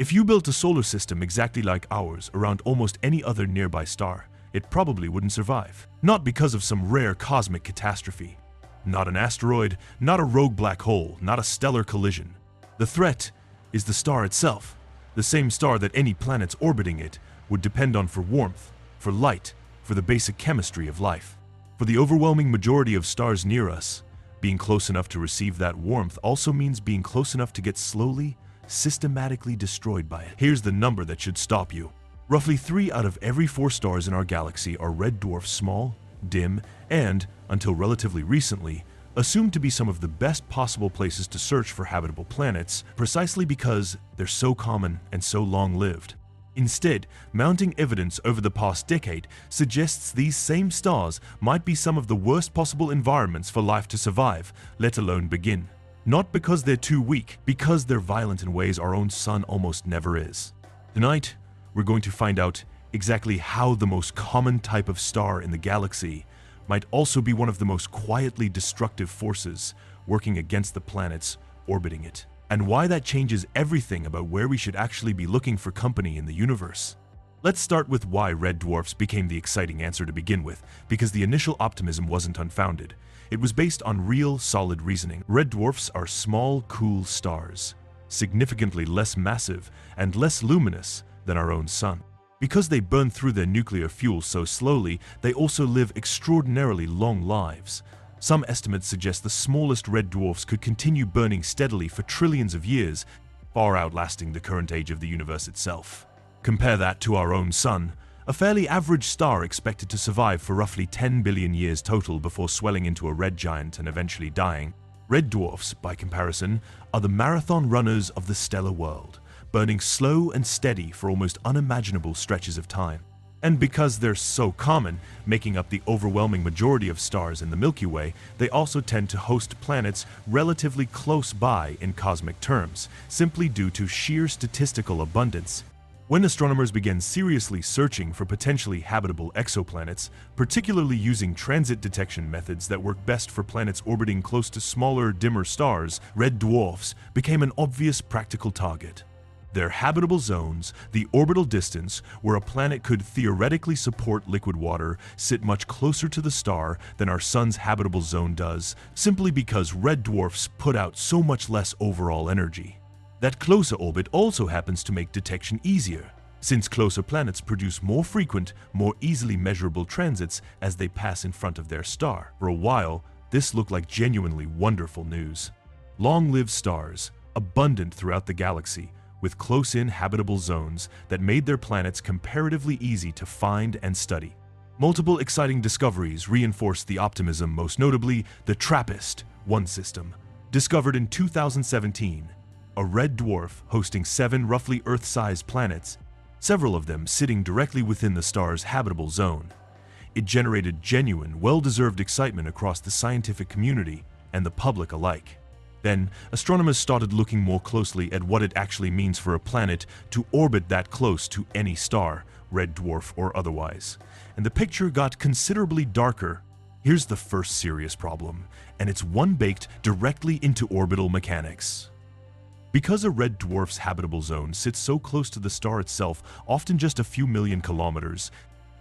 If you built a solar system exactly like ours around almost any other nearby star, it probably wouldn't survive. Not because of some rare cosmic catastrophe. Not an asteroid, not a rogue black hole, not a stellar collision. The threat is the star itself, the same star that any planets orbiting it would depend on for warmth, for light, for the basic chemistry of life. For the overwhelming majority of stars near us, being close enough to receive that warmth also means being close enough to get slowly, systematically destroyed by it. Here's the number that should stop you. Roughly 3 out of every 4 stars in our galaxy are red dwarfs, small, dim, and, until relatively recently, assumed to be some of the best possible places to search for habitable planets, precisely because they're so common and so long-lived. Instead, mounting evidence over the past decade suggests these same stars might be some of the worst possible environments for life to survive, let alone begin. Not because they're too weak, because they're violent in ways our own sun almost never is. Tonight, we're going to find out exactly how the most common type of star in the galaxy might also be one of the most quietly destructive forces working against the planets orbiting it, and why that changes everything about where we should actually be looking for company in the universe. Let's start with why red dwarfs became the exciting answer to begin with, because the initial optimism wasn't unfounded. It was based on real, solid reasoning. Red dwarfs are small, cool stars, significantly less massive and less luminous than our own sun. Because they burn through their nuclear fuel so slowly, they also live extraordinarily long lives. Some estimates suggest the smallest red dwarfs could continue burning steadily for trillions of years, far outlasting the current age of the universe itself. Compare that to our own sun, a fairly average star expected to survive for roughly 10 billion years total before swelling into a red giant and eventually dying. Red dwarfs, by comparison, are the marathon runners of the stellar world, burning slow and steady for almost unimaginable stretches of time. And because they're so common, making up the overwhelming majority of stars in the Milky Way, they also tend to host planets relatively close by in cosmic terms, simply due to sheer statistical abundance. When astronomers began seriously searching for potentially habitable exoplanets, particularly using transit detection methods that work best for planets orbiting close to smaller, dimmer stars, red dwarfs became an obvious practical target. Their habitable zones, the orbital distance where a planet could theoretically support liquid water, sit much closer to the star than our sun's habitable zone does, simply because red dwarfs put out so much less overall energy. That closer orbit also happens to make detection easier, since closer planets produce more frequent, more easily measurable transits as they pass in front of their star. For a while, this looked like genuinely wonderful news. Long-lived stars, abundant throughout the galaxy, with close-in habitable zones that made their planets comparatively easy to find and study. Multiple exciting discoveries reinforced the optimism, most notably the TRAPPIST-1 system, discovered in 2017, a red dwarf hosting 7 roughly Earth-sized planets, several of them sitting directly within the star's habitable zone. It generated genuine, well-deserved excitement across the scientific community and the public alike. Then, astronomers started looking more closely at what it actually means for a planet to orbit that close to any star, red dwarf or otherwise. And the picture got considerably darker. Here's the first serious problem, and it's one baked directly into orbital mechanics. Because a red dwarf's habitable zone sits so close to the star itself, often just a few million kilometers,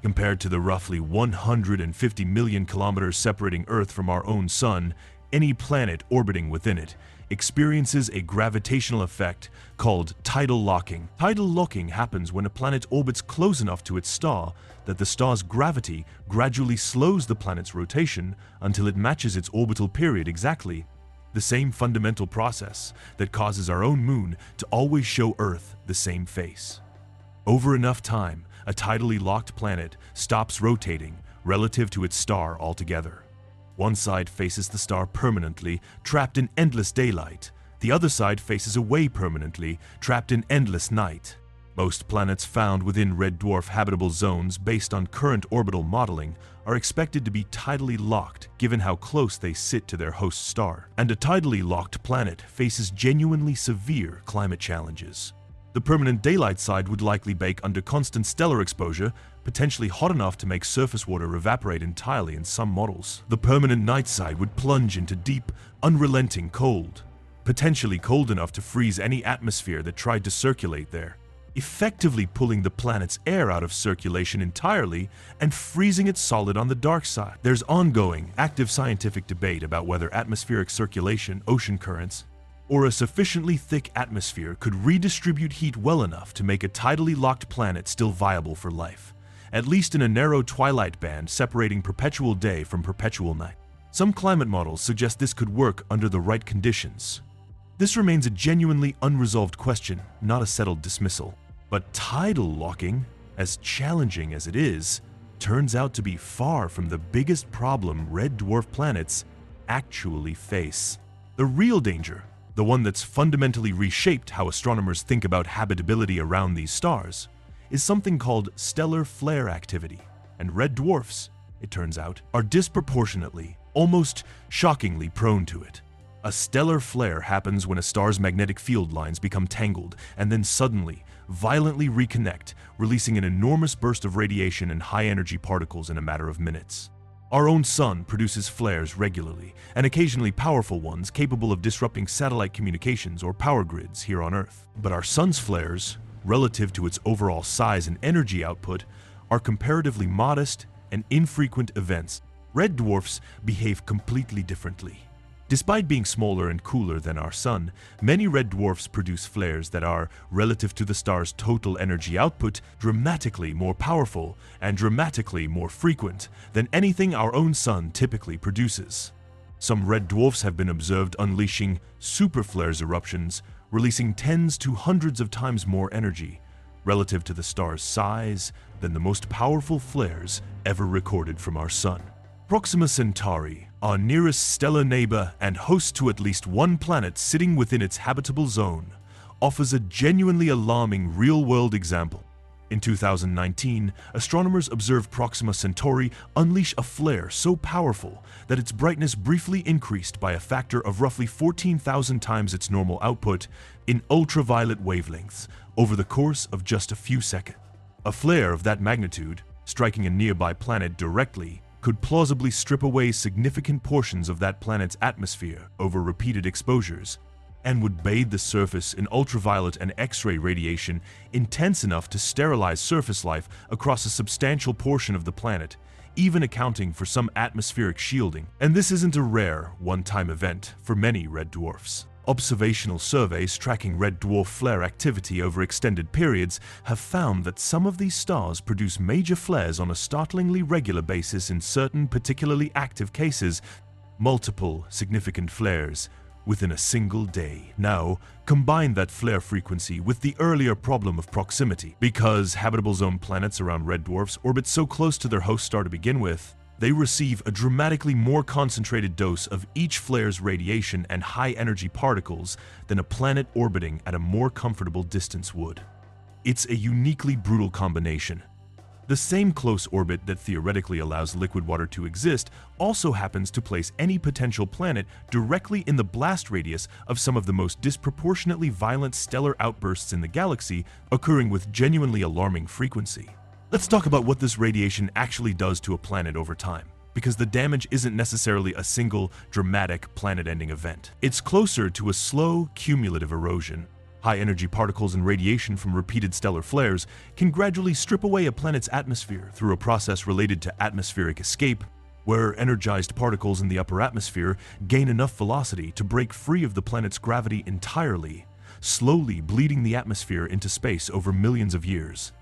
compared to the roughly 150 million kilometers separating Earth from our own sun, any planet orbiting within it experiences a gravitational effect called tidal locking. Tidal locking happens when a planet orbits close enough to its star that the star's gravity gradually slows the planet's rotation until it matches its orbital period exactly. The same fundamental process that causes our own moon to always show Earth the same face. Over enough time, a tidally locked planet stops rotating relative to its star altogether. One side faces the star permanently, trapped in endless daylight. The other side faces away permanently, trapped in endless night. Most planets found within red dwarf habitable zones based on current orbital modeling are expected to be tidally locked given how close they sit to their host star. And a tidally locked planet faces genuinely severe climate challenges. The permanent daylight side would likely bake under constant stellar exposure, potentially hot enough to make surface water evaporate entirely in some models. The permanent night side would plunge into deep, unrelenting cold, potentially cold enough to freeze any atmosphere that tried to circulate there, effectively pulling the planet's air out of circulation entirely and freezing it solid on the dark side. There's ongoing, active scientific debate about whether atmospheric circulation, ocean currents, or a sufficiently thick atmosphere could redistribute heat well enough to make a tidally locked planet still viable for life, at least in a narrow twilight band separating perpetual day from perpetual night. Some climate models suggest this could work under the right conditions. This remains a genuinely unresolved question, not a settled dismissal. But tidal locking, as challenging as it is, turns out to be far from the biggest problem red dwarf planets actually face. The real danger, the one that's fundamentally reshaped how astronomers think about habitability around these stars, is something called stellar flare activity. And red dwarfs, it turns out, are disproportionately, almost shockingly prone to it. A stellar flare happens when a star's magnetic field lines become tangled and then suddenly, violently reconnect, releasing an enormous burst of radiation and high-energy particles in a matter of minutes. Our own sun produces flares regularly, and occasionally powerful ones capable of disrupting satellite communications or power grids here on Earth. But our sun's flares, relative to its overall size and energy output, are comparatively modest and infrequent events. Red dwarfs behave completely differently. Despite being smaller and cooler than our sun, many red dwarfs produce flares that are, relative to the star's total energy output, dramatically more powerful and dramatically more frequent than anything our own sun typically produces. Some red dwarfs have been observed unleashing superflares eruptions, releasing tens to hundreds of times more energy, relative to the star's size, than the most powerful flares ever recorded from our sun. Proxima Centauri, our nearest stellar neighbor and host to at least one planet sitting within its habitable zone, offers a genuinely alarming real-world example. In 2019, astronomers observed Proxima Centauri unleash a flare so powerful that its brightness briefly increased by a factor of roughly 14,000 times its normal output in ultraviolet wavelengths over the course of just a few seconds. A flare of that magnitude, striking a nearby planet directly, could plausibly strip away significant portions of that planet's atmosphere over repeated exposures, and would bathe the surface in ultraviolet and X-ray radiation intense enough to sterilize surface life across a substantial portion of the planet, even accounting for some atmospheric shielding. And this isn't a rare, one-time event for many red dwarfs. Observational surveys tracking red dwarf flare activity over extended periods have found that some of these stars produce major flares on a startlingly regular basis in certain particularly active cases, multiple significant flares within a single day. Now, combine that flare frequency with the earlier problem of proximity. Because habitable zone planets around red dwarfs orbit so close to their host star to begin with, they receive a dramatically more concentrated dose of each flare's radiation and high-energy particles than a planet orbiting at a more comfortable distance would. It's a uniquely brutal combination. The same close orbit that theoretically allows liquid water to exist also happens to place any potential planet directly in the blast radius of some of the most disproportionately violent stellar outbursts in the galaxy, occurring with genuinely alarming frequency. Let's talk about what this radiation actually does to a planet over time, because the damage isn't necessarily a single, dramatic, planet-ending event. It's closer to a slow, cumulative erosion. High-energy particles and radiation from repeated stellar flares can gradually strip away a planet's atmosphere through a process related to atmospheric escape, where energized particles in the upper atmosphere gain enough velocity to break free of the planet's gravity entirely, slowly bleeding the atmosphere into space over millions of years.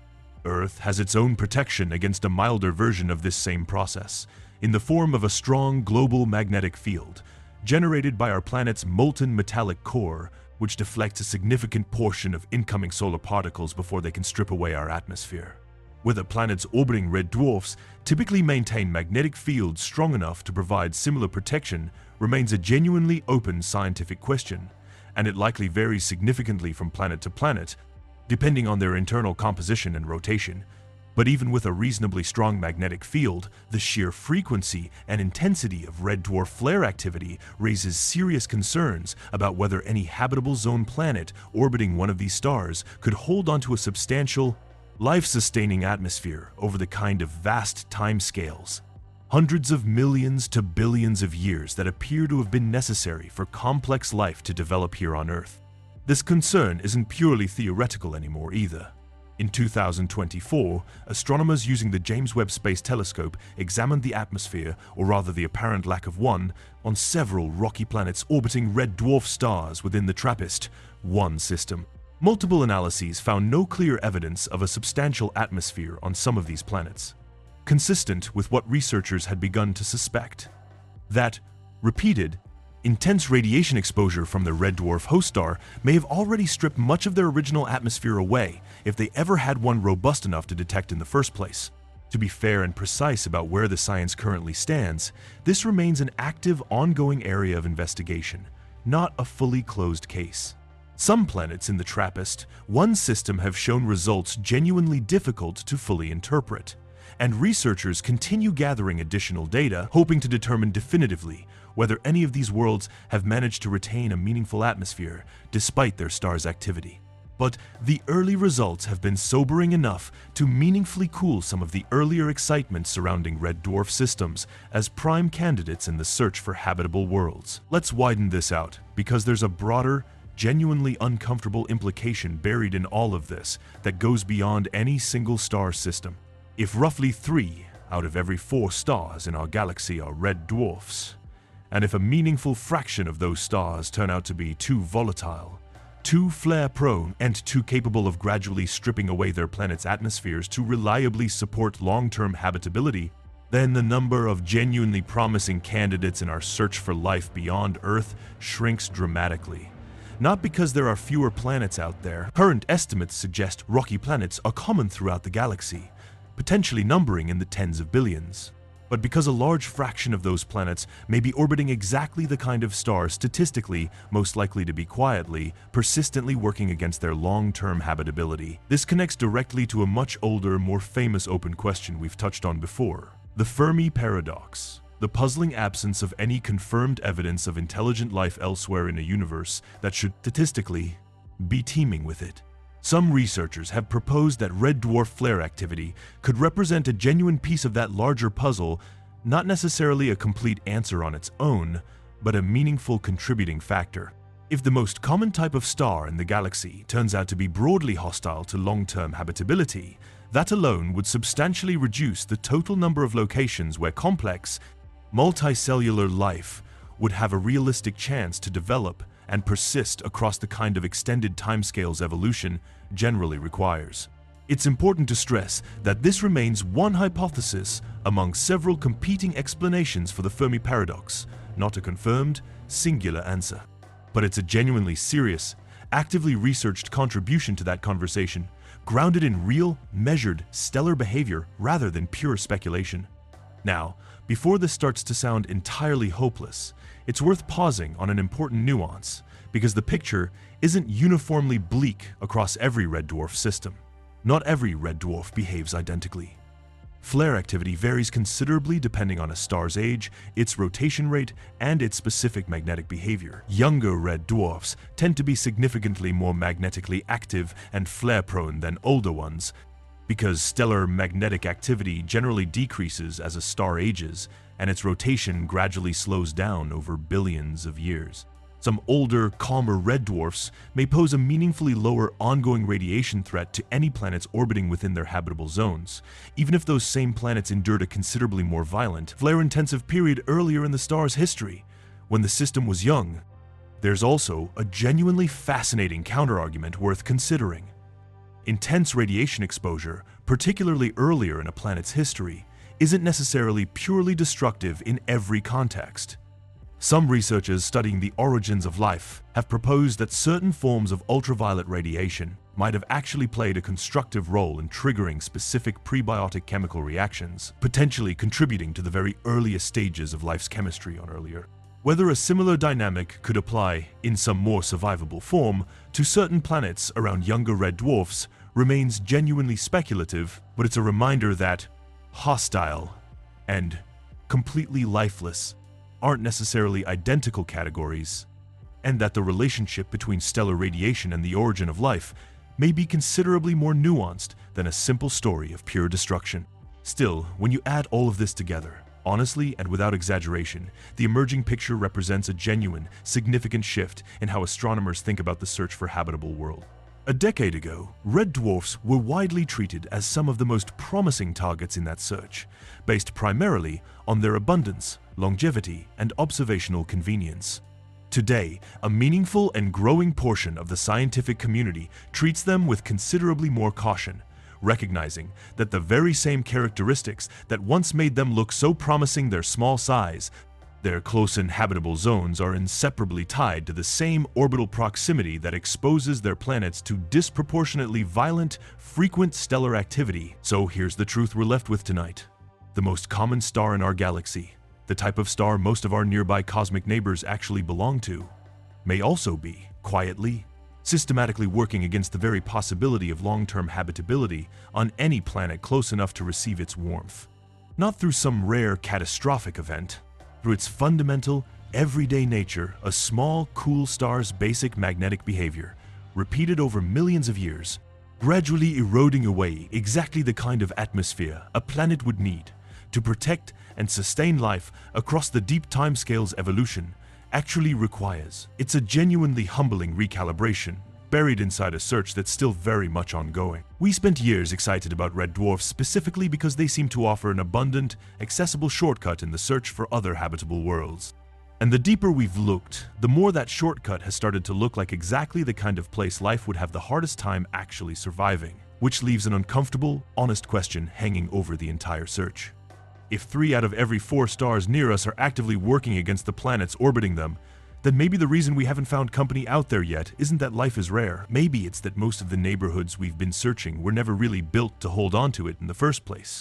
Earth has its own protection against a milder version of this same process, in the form of a strong global magnetic field, generated by our planet's molten metallic core, which deflects a significant portion of incoming solar particles before they can strip away our atmosphere. Whether planets orbiting red dwarfs typically maintain magnetic fields strong enough to provide similar protection remains a genuinely open scientific question, and it likely varies significantly from planet to planet, depending on their internal composition and rotation. But even with a reasonably strong magnetic field, the sheer frequency and intensity of red dwarf flare activity raises serious concerns about whether any habitable zone planet orbiting one of these stars could hold onto a substantial, life-sustaining atmosphere over the kind of vast timescales hundreds of millions to billions of years that appear to have been necessary for complex life to develop here on Earth. This concern isn't purely theoretical anymore either. In 2024, astronomers using the James Webb Space Telescope examined the atmosphere, or rather the apparent lack of one, on several rocky planets orbiting red dwarf stars within the TRAPPIST-1 system. Multiple analyses found no clear evidence of a substantial atmosphere on some of these planets, consistent with what researchers had begun to suspect. That repeated, intense radiation exposure from the red dwarf host star may have already stripped much of their original atmosphere away if they ever had one robust enough to detect in the first place. To be fair and precise about where the science currently stands, this remains an active, ongoing area of investigation, not a fully closed case. Some planets in the TRAPPIST-1 system have shown results genuinely difficult to fully interpret, and researchers continue gathering additional data, hoping to determine definitively whether any of these worlds have managed to retain a meaningful atmosphere despite their star's activity. But the early results have been sobering enough to meaningfully cool some of the earlier excitement surrounding red dwarf systems as prime candidates in the search for habitable worlds. Let's widen this out, because there's a broader, genuinely uncomfortable implication buried in all of this that goes beyond any single star system. If roughly 3 out of every 4 stars in our galaxy are red dwarfs, and if a meaningful fraction of those stars turn out to be too volatile, too flare-prone, and too capable of gradually stripping away their planet's atmospheres to reliably support long-term habitability, then the number of genuinely promising candidates in our search for life beyond Earth shrinks dramatically. Not because there are fewer planets out there. Current estimates suggest rocky planets are common throughout the galaxy, potentially numbering in the tens of billions, but because a large fraction of those planets may be orbiting exactly the kind of star statistically most likely to be quietly, persistently working against their long-term habitability. This connects directly to a much older, more famous open question we've touched on before: the Fermi paradox, the puzzling absence of any confirmed evidence of intelligent life elsewhere in a universe that should statistically be teeming with it. Some researchers have proposed that red dwarf flare activity could represent a genuine piece of that larger puzzle, not necessarily a complete answer on its own, but a meaningful contributing factor. If the most common type of star in the galaxy turns out to be broadly hostile to long-term habitability, that alone would substantially reduce the total number of locations where complex, multicellular life would have a realistic chance to develop and persist across the kind of extended timescales evolution generally requires. It's important to stress that this remains one hypothesis among several competing explanations for the Fermi paradox, not a confirmed, singular answer. But it's a genuinely serious, actively researched contribution to that conversation, grounded in real, measured, stellar behavior rather than pure speculation. Now, before this starts to sound entirely hopeless, it's worth pausing on an important nuance, because the picture isn't uniformly bleak across every red dwarf system. Not every red dwarf behaves identically. Flare activity varies considerably depending on a star's age, its rotation rate, and its specific magnetic behavior. Younger red dwarfs tend to be significantly more magnetically active and flare-prone than older ones, because stellar magnetic activity generally decreases as a star ages, and its rotation gradually slows down over billions of years. Some older, calmer red dwarfs may pose a meaningfully lower ongoing radiation threat to any planets orbiting within their habitable zones, even if those same planets endured a considerably more violent, flare-intensive period earlier in the star's history, when the system was young. There's also a genuinely fascinating counterargument worth considering. Intense radiation exposure, particularly earlier in a planet's history, isn't necessarily purely destructive in every context. Some researchers studying the origins of life have proposed that certain forms of ultraviolet radiation might have actually played a constructive role in triggering specific prebiotic chemical reactions, potentially contributing to the very earliest stages of life's chemistry on earlier. Whether a similar dynamic could apply in some more survivable form to certain planets around younger red dwarfs remains genuinely speculative, but it's a reminder that hostile and completely lifeless aren't necessarily identical categories, and that the relationship between stellar radiation and the origin of life may be considerably more nuanced than a simple story of pure destruction. Still, when you add all of this together, Honestly, and without exaggeration, the emerging picture represents a genuine, significant shift in how astronomers think about the search for habitable worlds. A decade ago, red dwarfs were widely treated as some of the most promising targets in that search, based primarily on their abundance, longevity, and observational convenience. Today, a meaningful and growing portion of the scientific community treats them with considerably more caution, recognizing that the very same characteristics that once made them look so promising, their small size, their close and habitable zones, are inseparably tied to the same orbital proximity that exposes their planets to disproportionately violent, frequent stellar activity. So here's the truth we're left with tonight. The most common star in our galaxy, the type of star most of our nearby cosmic neighbors actually belong to, may also be, quietly, systematically working against the very possibility of long-term habitability on any planet close enough to receive its warmth. Not through some rare catastrophic event. Through its fundamental, everyday nature, a small, cool star's basic magnetic behavior, repeated over millions of years, gradually eroding away exactly the kind of atmosphere a planet would need to protect and sustain life across the deep timescales evolution actually requires. It's a genuinely humbling recalibration, buried inside a search that's still very much ongoing. We spent years excited about red dwarfs specifically because they seem to offer an abundant, accessible shortcut in the search for other habitable worlds. And the deeper we've looked, the more that shortcut has started to look like exactly the kind of place life would have the hardest time actually surviving, which leaves an uncomfortable, honest question hanging over the entire search. If 3 out of every 4 stars near us are actively working against the planets orbiting them, then maybe the reason we haven't found company out there yet isn't that life is rare. Maybe it's that most of the neighborhoods we've been searching were never really built to hold on to it in the first place.